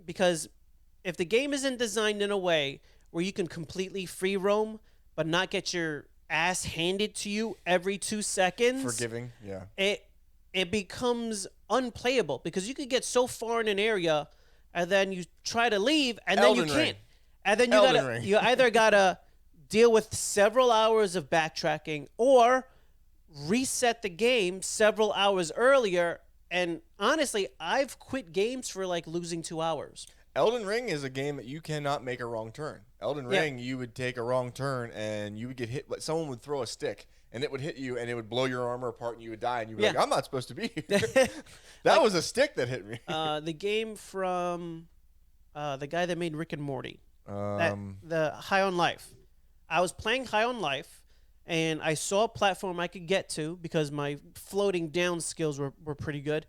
because if the game isn't designed in a way where you can completely free roam but not get your ass handed to you every 2 seconds, forgiving, it becomes unplayable, because you could get so far in an area and then you try to leave and then you can't. And then you either gotta deal with several hours of backtracking or reset the game several hours earlier. And honestly, I've quit games for like losing 2 hours. Elden Ring is a game that you cannot make a wrong turn. Elden Ring, you would take a wrong turn and you would get hit. Someone would throw a stick and it would hit you and it would blow your armor apart and you would die. And you'd be like, I'm not supposed to be here. That was a stick that hit me. The game from the guy that made Rick and Morty, the High on Life. I was playing High on Life and I saw a platform I could get to because my floating down skills were pretty good.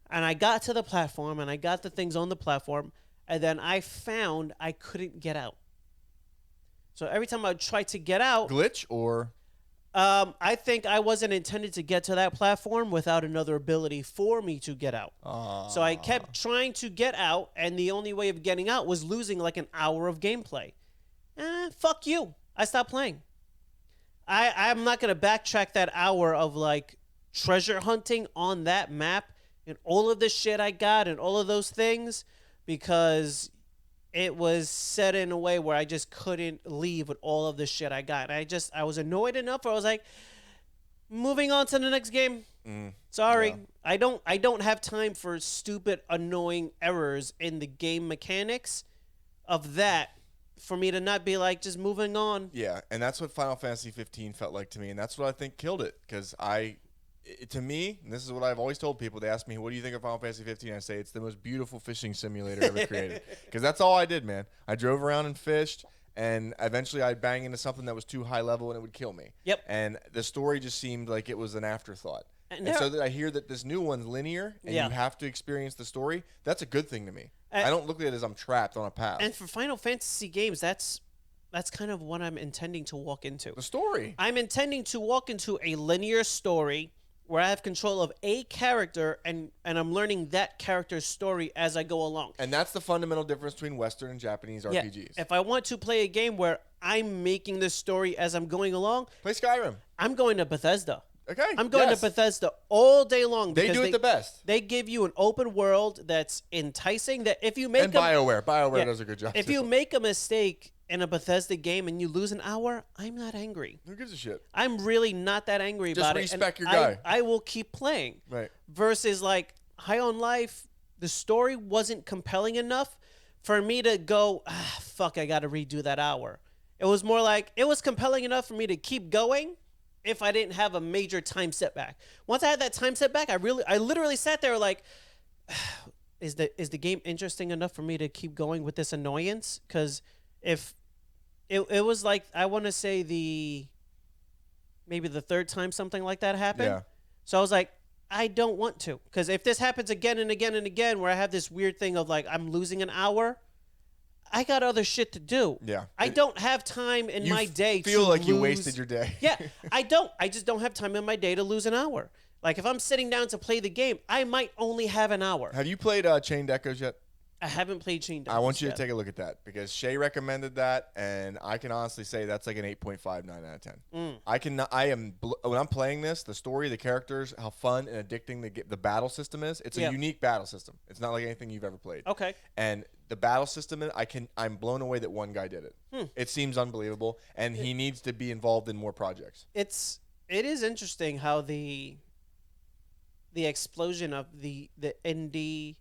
And I got to the platform and I got the things on the platform. And then I found I couldn't get out. So every time I would try to get out... Glitch or... I think I wasn't intended to get to that platform without another ability for me to get out. So I kept trying to get out, and the only way of getting out was losing like an hour of gameplay. Fuck you. I stopped playing. I'm not going to backtrack that hour of like treasure hunting on that map and all of the shit I got and all of those things, because it was set in a way where I just couldn't leave with all of the shit I got. I was annoyed enough where I was like, moving on to the next game. Sorry. Yeah. I don't have time for stupid, annoying errors in the game mechanics of that for me to not be like, just moving on. Yeah, and that's what Final Fantasy 15 felt like to me, and that's what I think killed it. Because to me, and this is what I've always told people. They ask me, "What do you think of Final Fantasy 15?" I say it's the most beautiful fishing simulator ever created. Because that's all I did, man. I drove around and fished, and eventually I'd bang into something that was too high level and it would kill me. Yep. And the story just seemed like it was an afterthought. And so that I hear that this new one's linear and you have to experience the story, that's a good thing to me. I don't look at it as I'm trapped on a path. And for Final Fantasy games, that's kind of what I'm intending to walk into. The story. I'm intending to walk into a linear story where I have control of a character and I'm learning that character's story as I go along. And that's the fundamental difference between Western and Japanese RPGs. If I want to play a game where I'm making the story as I'm going along, play Skyrim. I'm going to Bethesda. Okay. I'm going to Bethesda all day long. They do it the best. They give you an open world that's enticing. That if you make BioWare does a good job. If you make a mistake in a Bethesda game and you lose an hour, I'm not angry. Who gives a shit? I'm really not that angry about it. Just respect your guy. I will keep playing. Right. Versus like High on Life, the story wasn't compelling enough for me to go, fuck, I got to redo that hour. It was more like it was compelling enough for me to keep going. If I didn't have a major time setback. Once I had that time setback, I literally sat there like, is the game interesting enough for me to keep going with this annoyance? Because if it was like, I want to say maybe the third time something like that happened. Yeah. So I was like, I don't want to. Because if this happens again and again and again, where I have this weird thing of like, I'm losing an hour, I got other shit to do. Yeah. I don't have time in my day to feel like lose. You wasted your day. Yeah, I don't. I just don't have time in my day to lose an hour. Like, if I'm sitting down to play the game, I might only have an hour. Have you played Chained Echoes yet? I haven't played Chained Echoes I want you yet. to take a look at that because Shay recommended that, and I can honestly say that's like an 8.59 out of 10. When I'm playing this, the story, the characters, how fun and addicting the battle system is. It's a unique battle system. It's not like anything you've ever played. Okay. And the battle system, I'm blown away that one guy did it. It seems unbelievable, and he needs to be involved in more projects. It is interesting how the explosion of the indie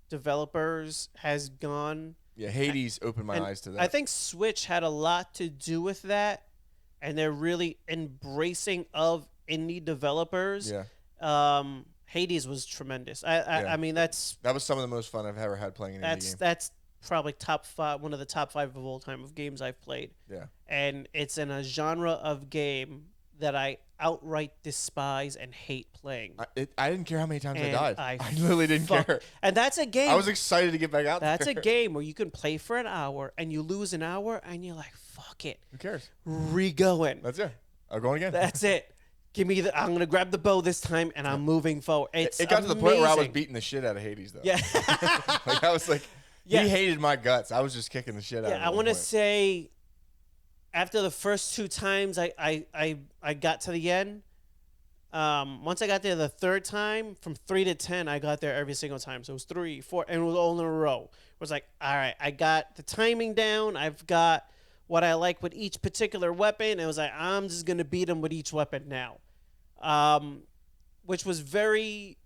developers has gone. Yeah, Hades opened my eyes to that. I think Switch had a lot to do with that, and they're really embracing of indie developers. Yeah. Hades was tremendous. I mean, that was some of the most fun I've ever had playing an indie game. That's probably top 5, one of the top 5 of all time of games I've played. Yeah. And it's in a genre of game that I outright despise and hate playing. I didn't care how many times I died. I literally didn't care. And that's a game. I was excited to get back out there. That's a game where you can play for an hour and you lose an hour and you're like, fuck it. Who cares? Re-going. That's it. I'm going again. That's it. Give me I'm going to grab the bow this time and I'm moving forward. It got to the point where I was beating the shit out of Hades, though. Yeah. Like, I was like, he hated my guts. I was just kicking the shit out of him. Yeah, I want to say after the first 2 times I got to the end, once I got there the third time, from 3 to 10, I got there every single time. So it was 3, 4, and it was all in a row. It was like, all right, I got the timing down. I've got what I like with each particular weapon. It was like, I'm just going to beat him with each weapon now, which was very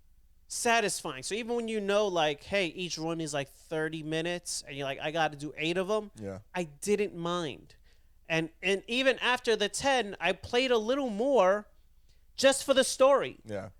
satisfying. So even when you know, like, hey, each run is like 30 minutes, and you're like, I got to do 8 of them, I didn't mind. And even after the 10, I played a little more just for the story. Yeah.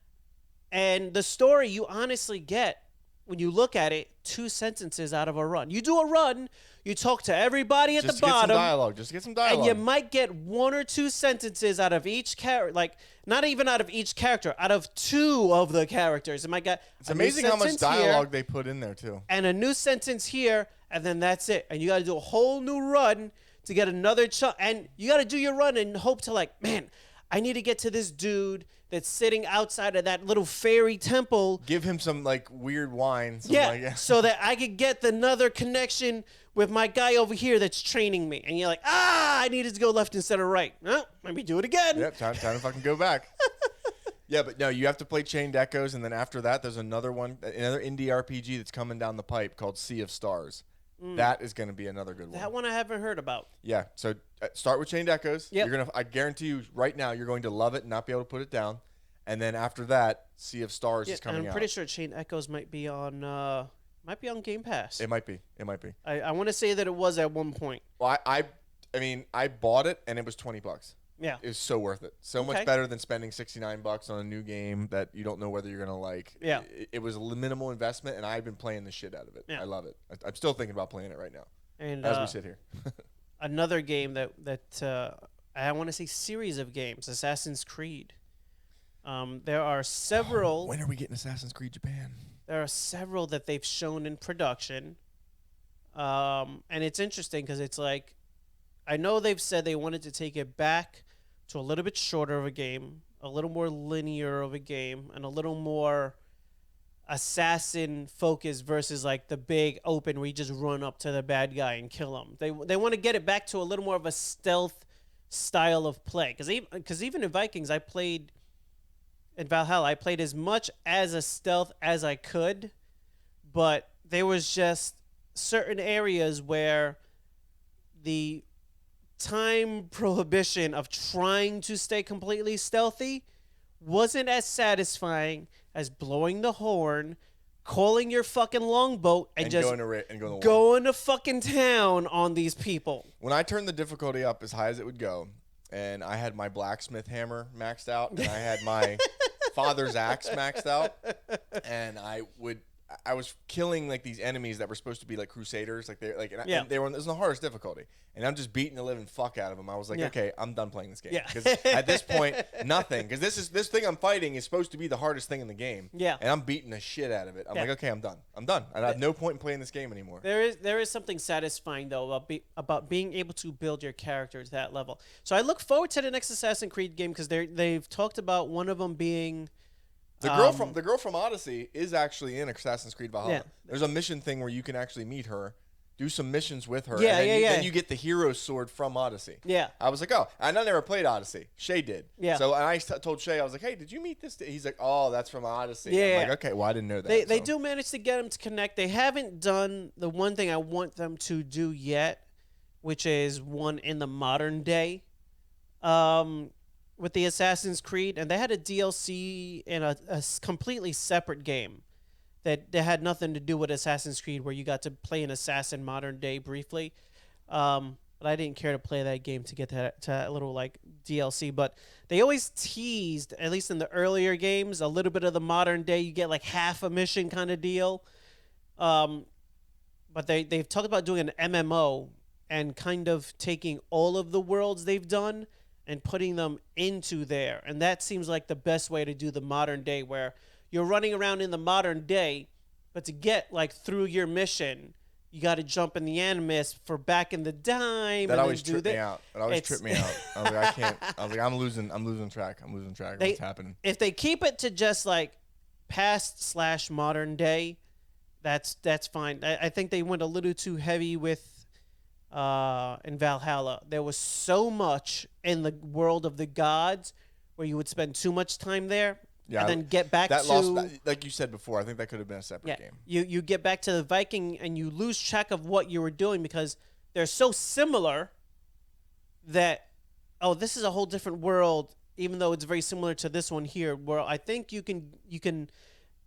And the story you honestly get, when you look at it, 2 sentences out of a run. You do a run, you talk to everybody at the bottom. Just get some dialogue. And you might get 1 or 2 sentences out of each character. Like, not even out of each character, out of 2 of the characters. It might get It's amazing how much dialogue they put in there, too. And a new sentence here, and then that's it. And you got to do a whole new run to get another chunk. And you got to do your run and hope to, like, man, I need to get to this dude that's sitting outside of that little fairy temple. Give him some, like, weird wine. So that I could get another connection with my guy over here that's training me. And you're like, I needed to go left instead of right. Well, let me do it again. Yep, time to fucking go back. Yeah, but no, you have to play Chained Echoes, and then after that, there's another one, another indie RPG that's coming down the pipe called Sea of Stars. That is going to be another good one. That one I haven't heard about. Yeah. So start with Chained Echoes. Yep. I guarantee you right now you're going to love it and not be able to put it down. And then after that, Sea of Stars is coming out. I'm pretty sure Chained Echoes might be on Game Pass. It might be. I want to say that it was at one point. Well, I mean, I bought it and it was $20. Yeah. It was so worth it. So much better than spending $69 on a new game that you don't know whether you're going to like. Yeah. It was a minimal investment, and I've been playing the shit out of it. Yeah. I love it. I'm still thinking about playing it right now And as we sit here. another game that I want to say series of games, Assassin's Creed. There are several. When are we getting Assassin's Creed Japan? There are several that they've shown in production. And it's interesting because it's like, I know they've said they wanted to take it back to a little bit shorter of a game, a little more linear of a game, and a little more assassin focused versus like the big open where you just run up to the bad guy and kill him. They want to get it back to a little more of a stealth style of play. Because even in Vikings, I played in Valhalla, I played as much as a stealth as I could, but there was just certain areas where the time prohibition of trying to stay completely stealthy wasn't as satisfying as blowing the horn, calling your fucking longboat, and just going to fucking town on these people. When I turned the difficulty up as high as it would go, and I had my blacksmith hammer maxed out, and I had my father's axe maxed out, and I was killing like these enemies that were supposed to be like crusaders, like and they were. It was the hardest difficulty, and I'm just beating the living fuck out of them. I was like, okay, I'm done playing this game. Because at this point, nothing. Because this thing I'm fighting is supposed to be the hardest thing in the game. Yeah, and I'm beating the shit out of it. I'm like, okay, I'm done. I have no point in playing this game anymore. There is something satisfying though about being able to build your character to that level. So I look forward to the next Assassin's Creed game because they've talked about one of them being. The girl from Odyssey is actually in Assassin's Creed Valhalla. Yeah. There's a mission thing where you can actually meet her, do some missions with her, then you get the hero sword from Odyssey. Yeah. I was like, oh, and I never played Odyssey. Shay did. Yeah. So I told Shay, I was like, hey, did you meet this? He's like, oh, that's from Odyssey. Yeah. I'm like, okay, well, I didn't know that. They do manage to get them to connect. They haven't done the one thing I want them to do yet, which is one in the modern day. With the Assassin's Creed, and they had a DLC in a completely separate game that had nothing to do with Assassin's Creed, where you got to play an assassin modern day briefly. But I didn't care to play that game to get that little like DLC. But they always teased, at least in the earlier games, a little bit of the modern day. You get like half a mission kind of deal. But they've talked about doing an MMO and kind of taking all of the worlds they've done and putting them into there. And that seems like the best way to do the modern day, where you're running around in the modern day, but to get like through your mission, you got to jump in the Animus for back in the dime. That always tripped me out. I was like, I can't. I was like, I'm losing track. What's happening? If they keep it to just like past/modern day, that's fine. I think they went a little too heavy with in Valhalla. There was so much in the world of the gods where you would spend too much time there, and then get back like you said before. I think that could have been a separate game. You get back to the Viking and you lose track of what you were doing because they're so similar that this is a whole different world, even though it's very similar to this one here. Where I think you can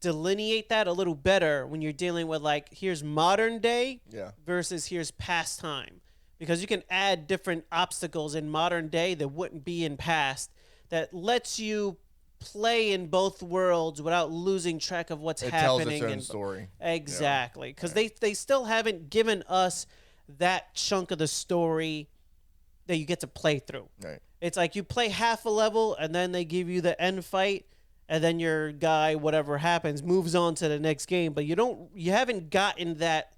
delineate that a little better when you're dealing with like, here's modern day versus here's past time, because you can add different obstacles in modern day that wouldn't be in past, that lets you play in both worlds without losing track of what's happening. It tells its own story. Exactly, because they still haven't given us that chunk of the story that you get to play through. Right. It's like you play half a level and then they give you the end fight, and then your guy, whatever happens, moves on to the next game. But you haven't gotten that,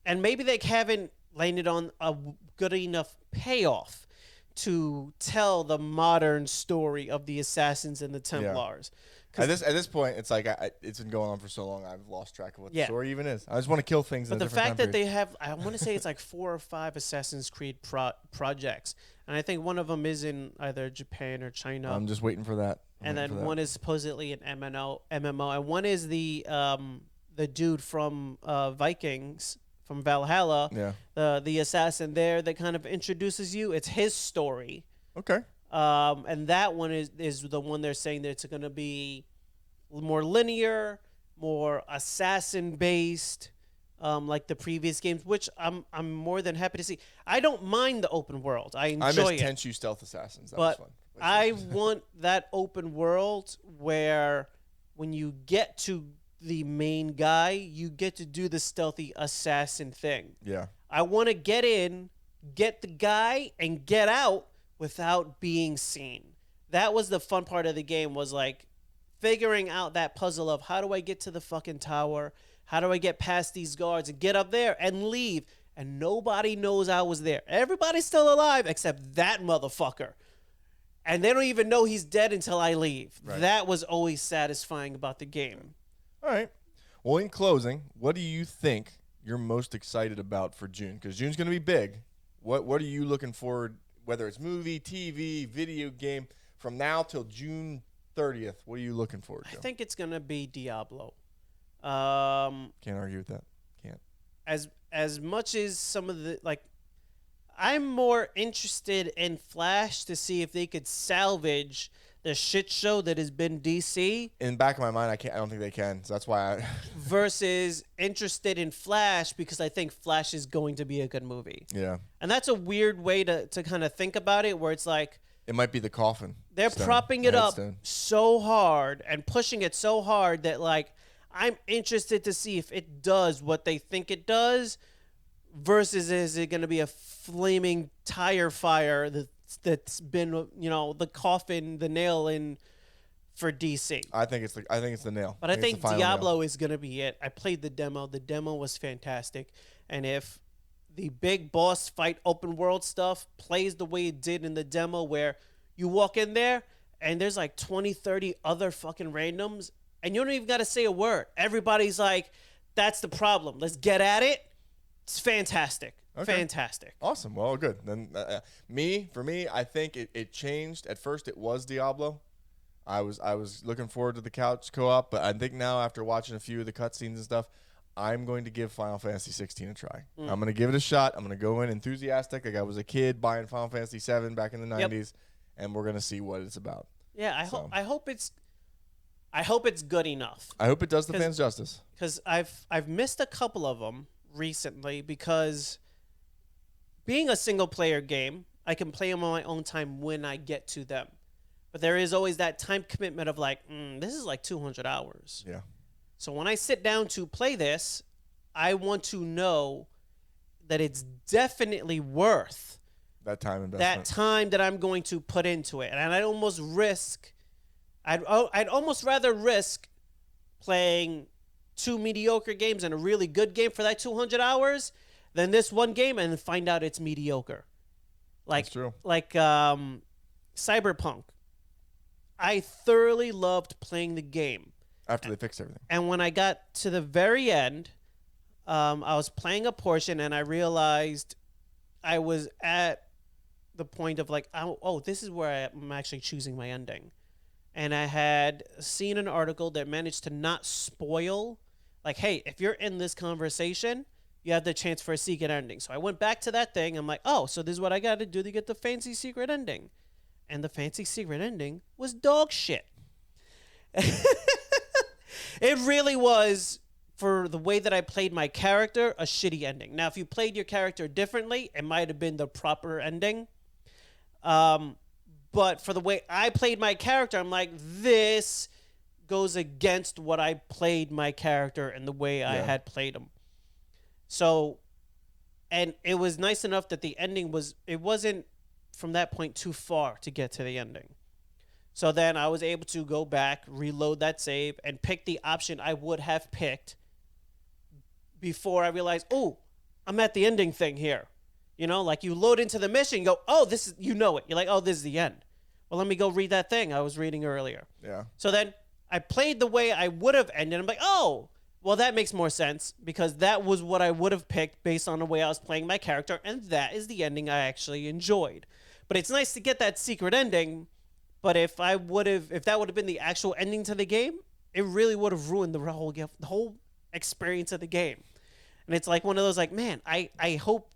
and maybe they haven't landed on a good enough payoff to tell the modern story of the Assassins and the Templars. At this point, it's like it's been going on for so long, I've lost track of what the story even is. I just want to kill things. But the fact that they have, I want to say it's like 4 or 5 Assassin's Creed projects, and I think one of them is in either Japan or China. I'm just waiting for that. And then one is supposedly an MMO, and one is the dude from Vikings, from Valhalla. Yeah. The assassin there that kind of introduces you. It's his story. Okay. And that one is the one they're saying that it's going to be more linear, more assassin based, like the previous games, which I'm more than happy to see. I don't mind the open world. I enjoy it. I miss Tenchu Stealth Assassins. That but was fun. I want that open world where when you get to the main guy, you get to do the stealthy assassin thing. Yeah. I want to get in, get the guy, and get out without being seen. That was the fun part of the game, was like figuring out that puzzle of how do I get to the fucking tower? How do I get past these guards and get up there and leave? And nobody knows I was there. Everybody's still alive except that motherfucker. And they don't even know he's dead until I leave. Right. That was always satisfying about the game. All right. Well, in closing, what do you think you're most excited about for June? Because June's going to be big. What are you looking forward, whether it's movie, TV, video game, from now till June 30th? What are you looking forward to? I think it's going to be Diablo. Can't argue with that. Can't. As much as some of the, like, I'm more interested in Flash to see if they could salvage the shit show that has been DC. In the back of my mind, I don't think they can. So that's why I versus interested in Flash, because I think Flash is going to be a good movie. Yeah. And that's a weird way to kind of think about it, where it's like it might be the coffin. They're propping it up so hard and pushing it so hard that, like, I'm interested to see if it does what they think it does, versus is it going to be a flaming tire fire that's been, you know, the coffin, the nail in for DC. I think it's the nail. But I think Diablo is going to be it. I played the demo. The demo was fantastic. And if the big boss fight open world stuff plays the way it did in the demo, where you walk in there and there's like 20, 30 other fucking randoms, and you don't even got to say a word. Everybody's like, that's the problem. Let's get at it. It's fantastic. Okay. Fantastic. Awesome. Well, good. Then for me, I think it changed. At first, it was Diablo. I was looking forward to the couch co-op, but I think now, after watching a few of the cutscenes and stuff, I'm going to give Final Fantasy 16 a try. I'm going to give it a shot. I'm going to go in enthusiastic, like I was a kid buying Final Fantasy 7 back in the 90s, and we're going to see what it's about. Yeah, I hope it's good enough. I hope it does the fans justice. Because I've missed a couple of them recently, because being a single player game, I can play them on my own time when I get to them. But there is always that time commitment of like, this is like 200 hours. Yeah. So when I sit down to play this, I want to know that it's definitely worth that time investment. That time that I'm going to put into it. And I'd almost rather risk playing 2 mediocre games and a really good game for that 200 hours than this one game and find out it's mediocre. Like, that's true. Like Cyberpunk. I thoroughly loved playing the game. After they fixed everything. And when I got to the very end, I was playing a portion and I realized I was at the point of like, this is where I'm actually choosing my ending. And I had seen an article that managed to not spoil, like, hey, if you're in this conversation, you have the chance for a secret ending. So I went back to that thing. I'm like, so this is what I got to do to get the fancy secret ending. And the fancy secret ending was dog shit. It really was, for the way that I played my character, a shitty ending. Now, if you played your character differently, it might have been the proper ending. But for the way I played my character, I'm like, this goes against what I played my character and the way I had played him. So, and it was nice enough that the ending wasn't from that point too far to get to the ending. So then I was able to go back, reload that save, and pick the option I would have picked before I realized, I'm at the ending thing here. You know, like you load into the mission, you go, this is, you know it. You're like, this is the end. Well, let me go read that thing I was reading earlier. Yeah. So then I played the way I would have ended. I'm like, well, that makes more sense, because that was what I would have picked based on the way I was playing my character, and that is the ending I actually enjoyed. But it's nice to get that secret ending, but if that would have been the actual ending to the game, it really would have ruined the whole experience of the game. And it's like one of those like, man, I hope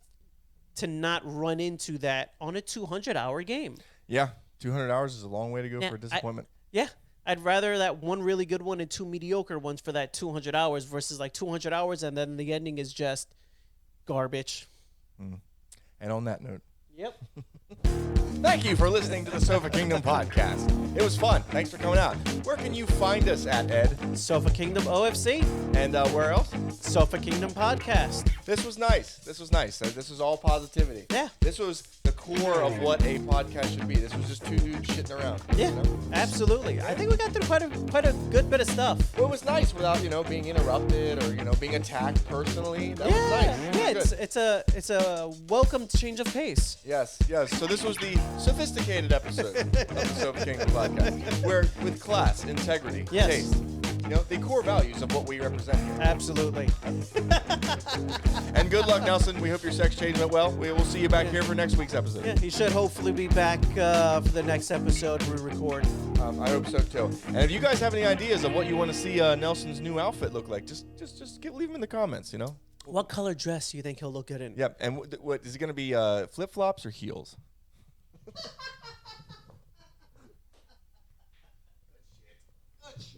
to not run into that on a 200-hour game. Yeah, 200 hours is a long way to go Yeah, for disappointment. I'd rather that one really good one and 2 mediocre ones for that 200 hours versus like 200 hours and then the ending is just garbage. And on that note, Yep. thank you for listening to the Sofa Kingdom podcast. It was fun. Thanks for coming out. Where can you find us at, Ed? Sofa Kingdom OFC. And where else? Sofa Kingdom Podcast. This was nice. This was all positivity. Yeah. This was the core of what a podcast should be. This was just two dudes shitting around. Yeah, you know? absolutely. I think we got through quite a good bit of stuff. Well, it was nice without, being interrupted or, being attacked personally. That was nice. Yeah, It was good. it's a welcome change of pace. Yes. So this was the sophisticated episode of the Sofa Kingdom podcast, where with class, integrity, Yes. taste, the core values of what we represent here. Absolutely. And good luck, Nelson. We hope your sex change went well. We will see you back here for next week's episode. Yeah, he should hopefully be back for the next episode we record. I hope so too. And if you guys have any ideas of what you want to see Nelson's new outfit look like, just leave them in the comments. What color dress do you think he'll look good in? Yep. And what is it going to be? Flip flops or heels?